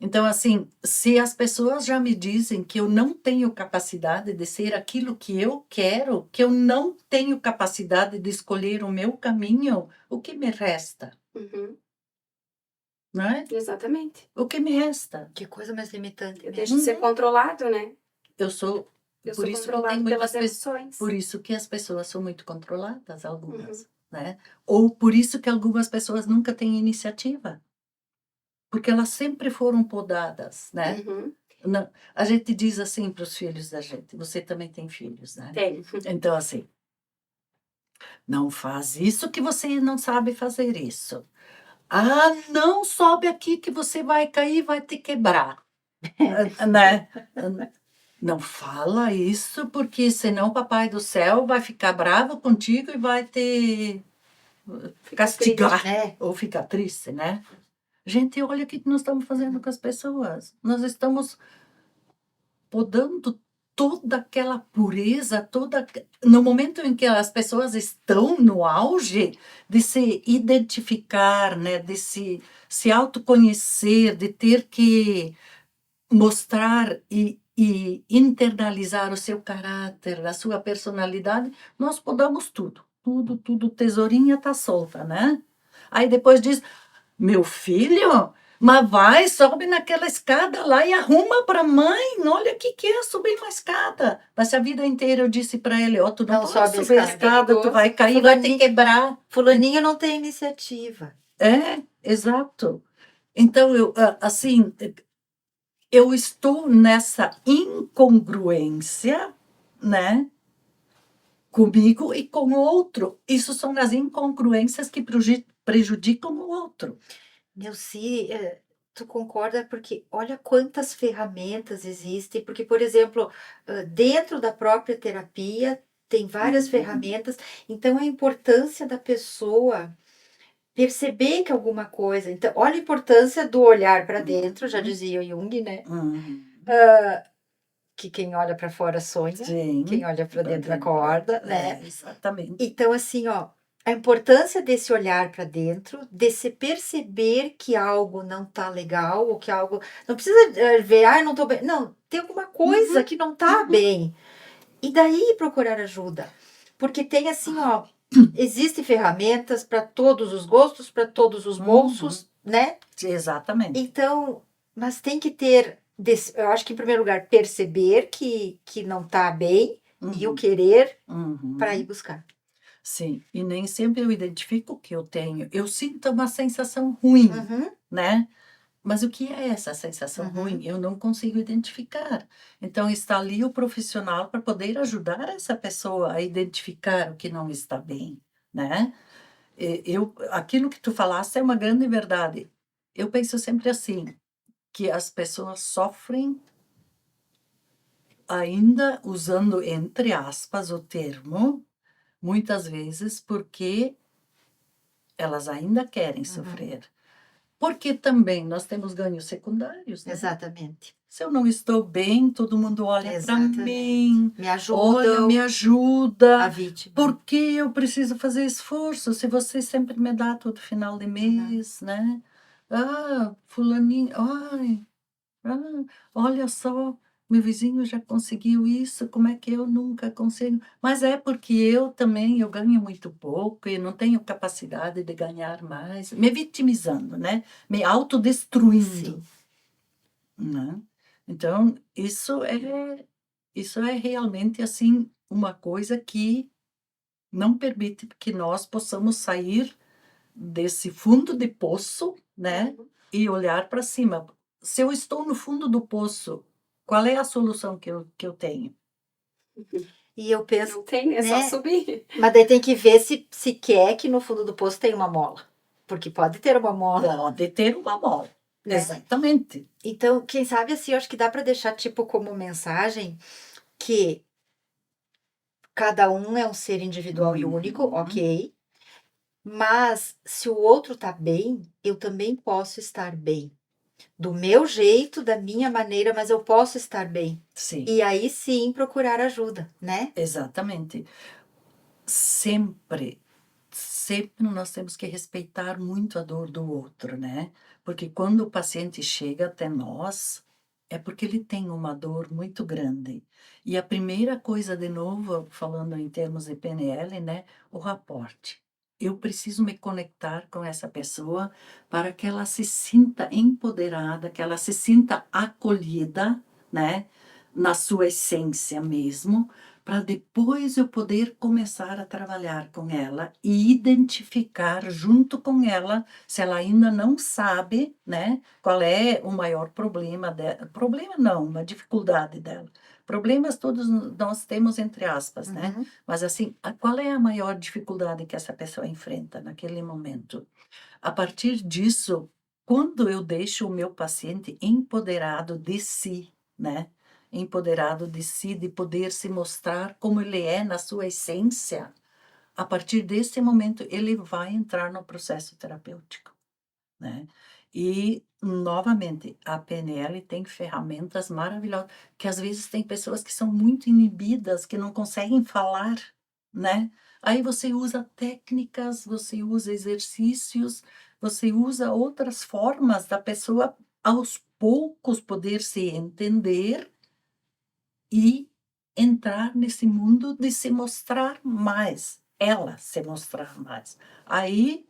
Então, assim, se as pessoas já me dizem que eu não tenho capacidade de ser aquilo que eu quero, que eu não tenho capacidade de escolher o meu caminho, o que me resta, Uhum. né? Exatamente. O que me resta? Que coisa mais limitante. Eu Né? deixo de ser controlado, né? Eu sou... Eu Por sou isso que controlado tem pelas muitas emoções. Por isso que as pessoas são muito controladas, algumas, né? Ou por isso que algumas pessoas nunca têm iniciativa. Porque elas sempre foram podadas, né? Uhum. Não, a gente diz assim para os filhos da gente, você também tem filhos, né? Tem. Então, assim, não faz isso que você não sabe fazer isso. Não sobe aqui que você vai cair e vai te quebrar. Né? Não fala isso, porque senão o Papai do Céu vai ficar bravo contigo e vai te castigar. Triste, né? Ou ficar triste, né? Gente, olha o que nós estamos fazendo com as pessoas. Nós estamos podando toda aquela pureza, no momento em que as pessoas estão no auge de se identificar, né? De se autoconhecer, de ter que mostrar e internalizar o seu caráter, a sua personalidade, nós podamos tudo. Tudo, tesourinha tá solta, né? Aí depois diz, meu filho, mas vai, sobe naquela escada lá e arruma para mãe, olha o que é subir uma escada. Mas a vida inteira eu disse para ele, tu não pode sobe a subir a escada. escada, tu vai cair, vai te quebrar. Fulaninho não tem iniciativa. É, exato. Então, assim, eu estou nessa incongruência, né? Comigo e com o outro. Isso são as incongruências que prejudicam o outro. Nilce, tu concorda? Porque olha quantas ferramentas existem. Porque, por exemplo, dentro da própria terapia tem várias ferramentas. Então, a importância da pessoa perceber que alguma coisa. Então, olha a importância do olhar para dentro, já dizia o Jung, né? Que quem olha para fora sonha, Sim. quem olha para dentro acorda, né? Exatamente. Então, assim, ó, a importância desse olhar para dentro, desse perceber que algo não tá legal, ou que algo. Não precisa ver, não tô bem. Não, tem alguma coisa que não tá bem. E daí procurar ajuda. Porque tem assim, ó, existem ferramentas para todos os gostos, para todos os bolsos, né? Exatamente. Então, mas tem que ter, eu acho que em primeiro lugar, perceber que não tá bem e o querer para ir buscar. Sim, e nem sempre eu identifico o que eu tenho. Eu sinto uma sensação ruim, né? Mas o que é essa sensação ruim? Eu não consigo identificar. Então, está ali o profissional para poder ajudar essa pessoa a identificar o que não está bem, né? Aquilo que tu falaste é uma grande verdade. Eu penso sempre assim, que as pessoas sofrem ainda usando, entre aspas, o termo, muitas vezes porque elas ainda querem sofrer. Porque também nós temos ganhos secundários, né? Exatamente. Se eu não estou bem, todo mundo olha para Exatamente. mim, Me olha, me ajudam a ajuda. vítima. Por que eu preciso fazer esforço se você sempre me dá todo final de mês, né? Ah, fulaninho, olha só, meu vizinho já conseguiu isso, como é que eu nunca consigo? Mas é porque eu ganho muito pouco e não tenho capacidade de ganhar mais, me vitimizando, né? Me autodestruindo, Sim. né? Então, isso é realmente, assim, uma coisa que não permite que nós possamos sair desse fundo de poço, né? E olhar para cima. Se eu estou no fundo do poço, qual é a solução que eu tenho? E eu penso, Não tem, é só né? subir. Mas daí tem que ver se quer que no fundo do poço tem uma mola. Porque pode ter uma mola. Pode ter uma mola. Né? Exatamente. Então, quem sabe assim, eu acho que dá para deixar tipo como mensagem que cada um é um ser individual e único, ok. Mas se o outro tá bem, eu também posso estar bem. Do meu jeito, da minha maneira, mas eu posso estar bem. Sim, E aí sim procurar ajuda, né? exatamente. Sempre nós temos que respeitar muito a dor do outro, né? Porque quando o paciente chega até nós, é porque ele tem uma dor muito grande. E a primeira coisa, de novo, falando em termos de PNL, né? O raporte. Eu preciso me conectar com essa pessoa para que ela se sinta empoderada, que ela se sinta acolhida, né? Na sua essência mesmo, para depois eu poder começar a trabalhar com ela e identificar junto com ela, se ela ainda não sabe, né, qual é o maior problema dela. Problema não, uma dificuldade dela. Problemas todos nós temos, entre aspas, né? Mas assim, qual é a maior dificuldade que essa pessoa enfrenta naquele momento? A partir disso, quando eu deixo o meu paciente empoderado de si, né? Empoderado de si, de poder se mostrar como ele é na sua essência, a partir desse momento ele vai entrar no processo terapêutico, né? E, novamente, a PNL tem ferramentas maravilhosas, que às vezes tem pessoas que são muito inibidas, que não conseguem falar, né? Aí você usa técnicas, você usa exercícios, você usa outras formas da pessoa aos poucos poder se entender e entrar nesse mundo de se mostrar mais, ela se mostrar mais. Aí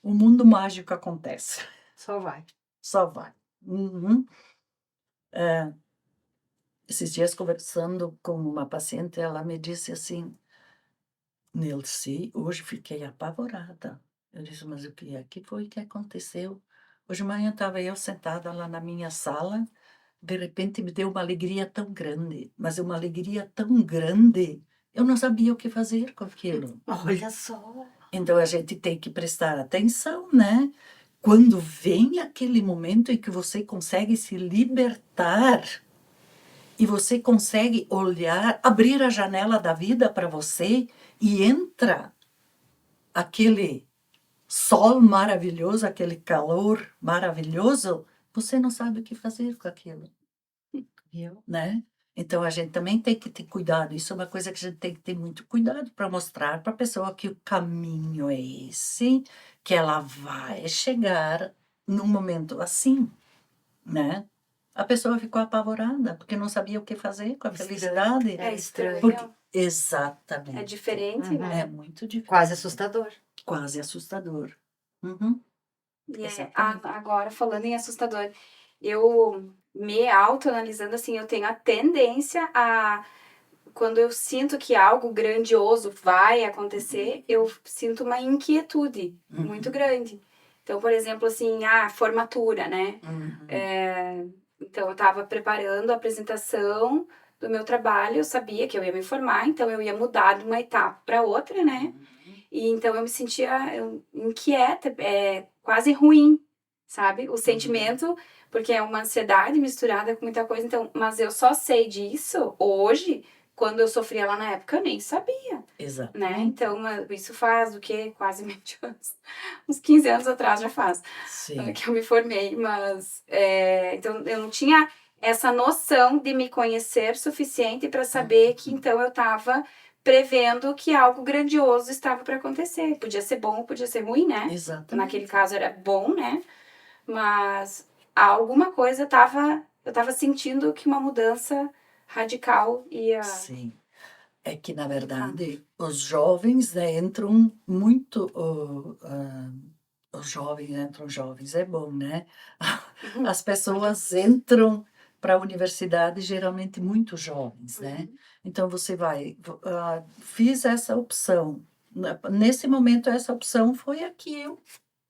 o mundo mágico acontece. Só vai. Só vai. Esses dias, conversando com uma paciente, ela me disse assim: Nilce, hoje fiquei apavorada. Eu disse: mas o que é que foi que aconteceu? Hoje de manhã estava eu sentada lá na minha sala, de repente me deu uma alegria tão grande, mas uma alegria tão grande, eu não sabia o que fazer com aquilo. Olha só. Então a gente tem que prestar atenção, né? Quando vem aquele momento em que você consegue se libertar e você consegue olhar, abrir a janela da vida para você e entra aquele sol maravilhoso, aquele calor maravilhoso, você não sabe o que fazer com aquilo, Viu? né? Então a gente também tem que ter cuidado. Isso é uma coisa que a gente tem que ter muito cuidado para mostrar para a pessoa que o caminho é esse, que ela vai chegar num momento assim, né? A pessoa ficou apavorada porque não sabia o que fazer com a felicidade. É estranho. Porque, exatamente. É diferente, né? É muito difícil. Quase assustador. Quase assustador. Uhum. E Exatamente. agora, falando em assustador, eu me autoanalisando assim, eu tenho a tendência a, quando eu sinto que algo grandioso vai acontecer, eu sinto uma inquietude muito grande. Então, por exemplo, assim, a formatura, né? Então, eu estava preparando a apresentação do meu trabalho, eu sabia que eu ia me formar, então eu ia mudar de uma etapa para outra, né? E então eu me sentia inquieta, quase ruim, sabe? O sentimento, porque é uma ansiedade misturada com muita coisa, então, mas eu só sei disso hoje, quando eu sofria lá na época, eu nem sabia, Exato. né? Então, isso faz o quê? Quase 20 anos. Uns 15 anos atrás já faz, Sim. que eu me formei, mas então eu não tinha essa noção de me conhecer suficiente para saber que então eu estava prevendo que algo grandioso estava para acontecer. Podia ser bom, podia ser ruim, né? Exatamente. Naquele caso era bom, né? Mas alguma coisa eu estava sentindo que uma mudança radical ia. Sim. É que, na verdade, os jovens, né, entram muito. Os jovens, é bom, né? As pessoas entram para a universidade geralmente muito jovens, né? Então você fiz essa opção. Nesse momento, essa opção foi a que eu,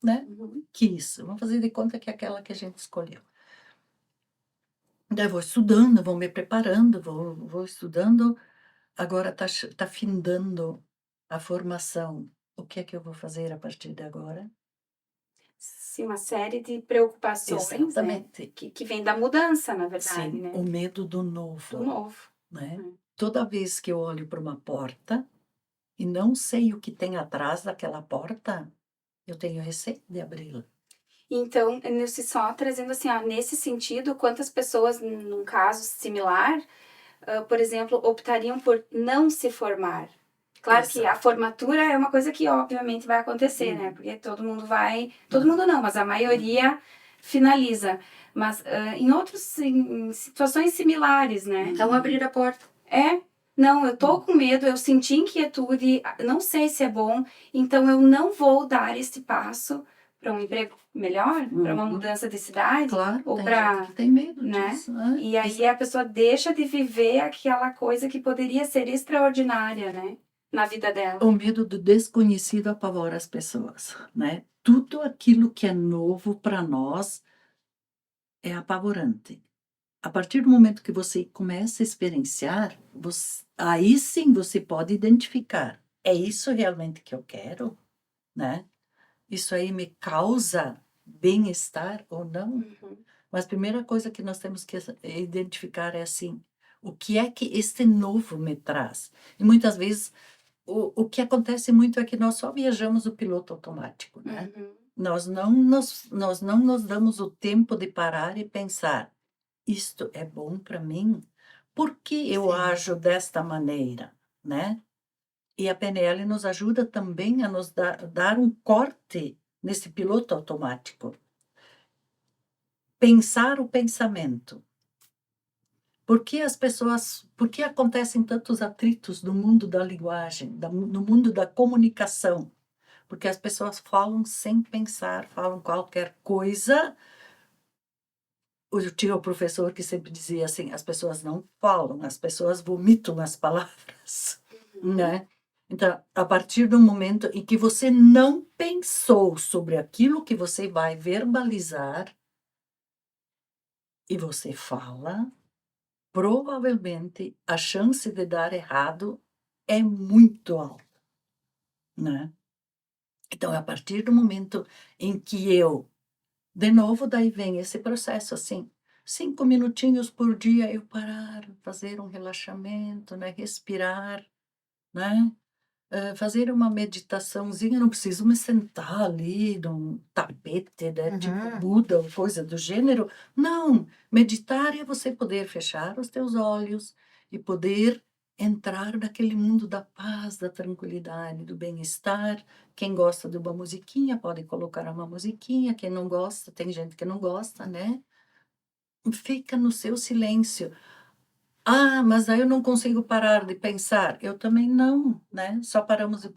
né, quis. Vamos fazer de conta que é aquela que a gente escolheu. Daí vou estudando, vou me preparando, vou estudando. Agora tá findando a formação. O que é que eu vou fazer a partir de agora? Sim, uma série de preocupações, né? Exatamente. Que vem da mudança, na verdade, Sim, né? o medo do novo, Do novo. né? Toda vez que eu olho para uma porta e não sei o que tem atrás daquela porta, eu tenho receio de abri-la. Então, só trazendo assim, ó, nesse sentido, quantas pessoas, num caso similar, por exemplo, optariam por não se formar? Claro que a formatura é uma coisa que obviamente vai acontecer, né? Porque todo mundo vai. Todo mundo não, mas a maioria finaliza. Mas em situações similares, né? Então, abrir a porta. Não, eu tô com medo, eu senti inquietude, não sei se é bom, então eu não vou dar esse passo para um emprego melhor, para uma mudança de cidade, Claro, ou tem para, gente que tem medo né? disso. Né? E aí a pessoa deixa de viver aquela coisa que poderia ser extraordinária, né? Na vida dela. O medo do desconhecido apavora as pessoas, né? Tudo aquilo que é novo para nós é apavorante. A partir do momento que você começa a experienciar, aí sim você pode identificar. É isso realmente que eu quero, né? Isso aí me causa bem-estar ou não? Mas a primeira coisa que nós temos que identificar é assim, o que é que este novo me traz? E muitas vezes o que acontece muito é que nós só viajamos o piloto automático, né? Nós não nos damos o tempo de parar e pensar, isto é bom para mim? Por que eu ajo desta maneira, né? E a PNL nos ajuda também a nos dar um corte nesse piloto automático. Pensar o pensamento. Por que acontecem tantos atritos no mundo da linguagem, no mundo da comunicação? Porque as pessoas falam sem pensar, falam qualquer coisa. Eu tinha um professor que sempre dizia assim, as pessoas não falam, as pessoas vomitam as palavras, né? Então, a partir do momento em que você não pensou sobre aquilo que você vai verbalizar e você fala, provavelmente a chance de dar errado é muito alta, né? Então, a partir do momento em que de novo, daí vem esse processo, assim, 5 minutinhos por dia eu parar, fazer um relaxamento, né? Respirar, né? Fazer uma meditaçãozinha, não preciso me sentar ali num tapete, né? Tipo Buda ou coisa do gênero. Não, meditar é você poder fechar os teus olhos e poder entrar naquele mundo da paz, da tranquilidade, do bem-estar. Quem gosta de uma musiquinha pode colocar uma musiquinha, quem não gosta, tem gente que não gosta, né? Fica no seu silêncio. Ah, mas aí eu não consigo parar de pensar. Eu também não, né? Só paramos de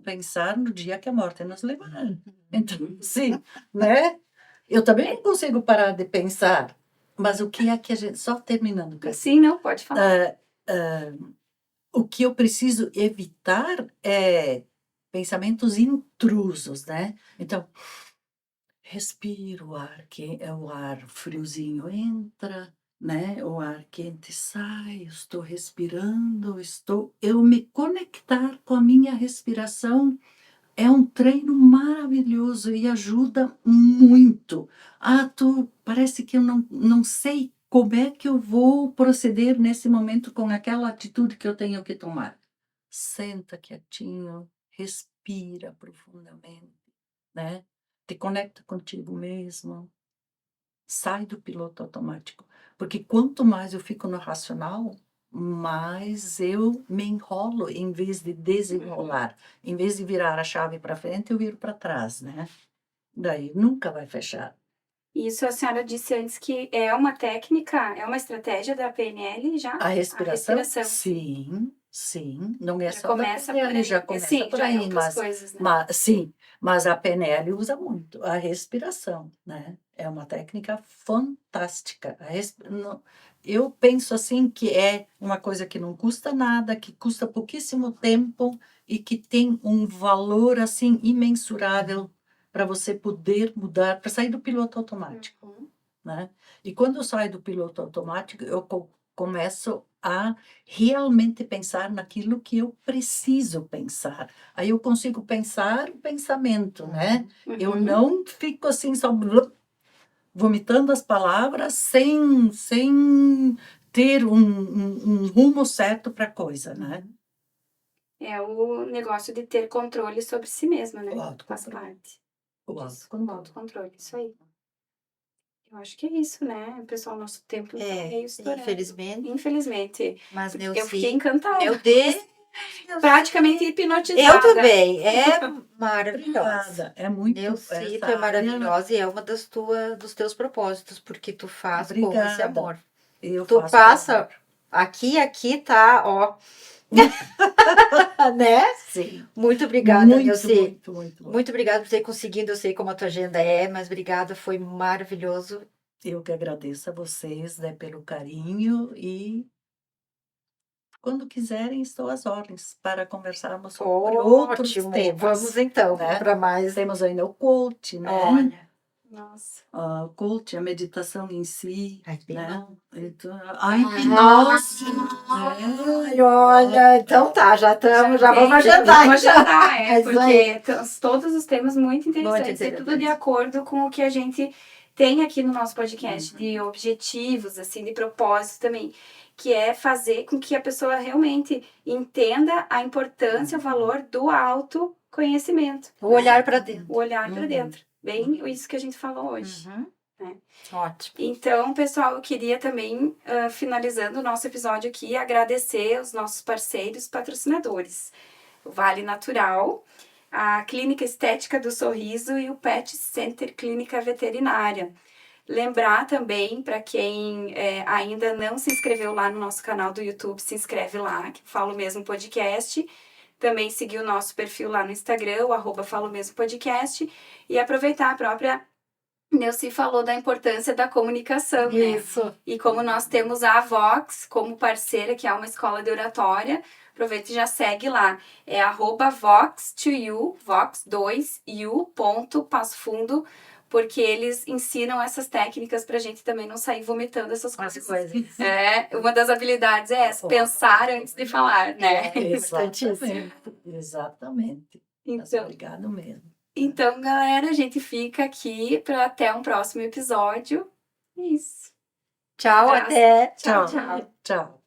pensar no dia que a morte nos levar. Então, sim, né? Eu também não consigo parar de pensar. Mas o que é que a gente... Só terminando, Cássia. Sim, não, pode falar. O que eu preciso evitar é pensamentos intrusos, né? Então, respiro o ar friozinho entra, né? O ar quente sai, estou respirando, eu me conectar com a minha respiração é um treino maravilhoso e ajuda muito. Parece que eu não sei como é que eu vou proceder nesse momento com aquela atitude que eu tenho que tomar. Senta quietinho, respira profundamente, né? Te conecta contigo mesmo. Sai do piloto automático. Porque quanto mais eu fico no racional, mais eu me enrolo em vez de desenrolar. Em vez de virar a chave para frente, eu viro para trás, né? Daí nunca vai fechar. Isso a senhora disse antes que é uma técnica, é uma estratégia da PNL já? A respiração? A respiração. Sim. Não é Já só da começa PNL, por aí. já começa Sim, por já é aí, outras coisas, né? mas a PNL usa muito a respiração, né? É uma técnica fantástica. Eu penso assim que é uma coisa que não custa nada, que custa pouquíssimo tempo e que tem um valor assim imensurável para você poder mudar, para sair do piloto automático. Uhum. Né? E quando eu saio do piloto automático, eu começo a realmente pensar naquilo que eu preciso pensar. Aí eu consigo pensar o pensamento, né? Eu Uhum. não fico assim só vomitando as palavras sem ter um rumo certo para a coisa, né? É o negócio de ter controle sobre si mesma, né? O Faz autocontrole. parte O disso. O autocontrole. autocontrole, isso aí. Eu acho que é isso, né? Pessoal, nosso tempo tá meio estourado. Infelizmente. Infelizmente. Mas Eu fiquei encantada. Meu Deus. Praticamente hipnotizada. Eu também. É maravilhosa. Obrigada. É muito Neucito essa é área. maravilhosa e é uma dos teus propósitos, porque tu faz com esse Obrigada. amor. Eu Tu faço passa aqui tá, ó. Né? Sim. Muito obrigada, Muito, Neuci. muito. Muito obrigada por ter conseguido. Eu sei como a tua agenda é, mas obrigada, foi maravilhoso. Eu que agradeço a vocês, né, pelo carinho e quando quiserem estou às ordens para conversarmos sobre outros Ótimo. temas. Vamos então né? para mais. Temos ainda o coach, né? Olha. Nossa. O coach, a meditação em si, Ai, bem né? bom. Então, a hipnose. Olha, então tá, já vamos agendar. Vamos agendar, É isso porque todos os temas muito interessantes Muito e tudo de interessantes. acordo com o que a gente tem aqui no nosso podcast, de objetivos, assim, de propósitos também, que é fazer com que a pessoa realmente entenda a importância, o valor do autoconhecimento. O olhar para dentro. O olhar para dentro. Bem isso que a gente falou hoje. Né? Ótimo. Então, pessoal, eu queria também, finalizando o nosso episódio aqui, agradecer os nossos parceiros patrocinadores. O Vale Natural, a Clínica Estética do Sorriso e o Pet Center Clínica Veterinária. Lembrar também, para quem ainda não se inscreveu lá no nosso canal do YouTube, se inscreve lá, que Falo Mesmo Podcast. Também seguir o nosso perfil lá no Instagram, o @Falo Mesmo Podcast. E aproveitar a própria Neuci falou da importância da comunicação, né? Isso. E como nós temos a Vox como parceira, que é uma escola de oratória, aproveita e já segue lá. É @Vox2U, Vox2U, Passo Fundo, porque eles ensinam essas técnicas pra gente também não sair vomitando essas coisas. Uma das habilidades é essa, pensar antes de falar, né? Exatamente. Então, obrigado mesmo. Então, galera, a gente fica aqui para até um próximo episódio. Isso. Tchau, até. Tchau. Tchau.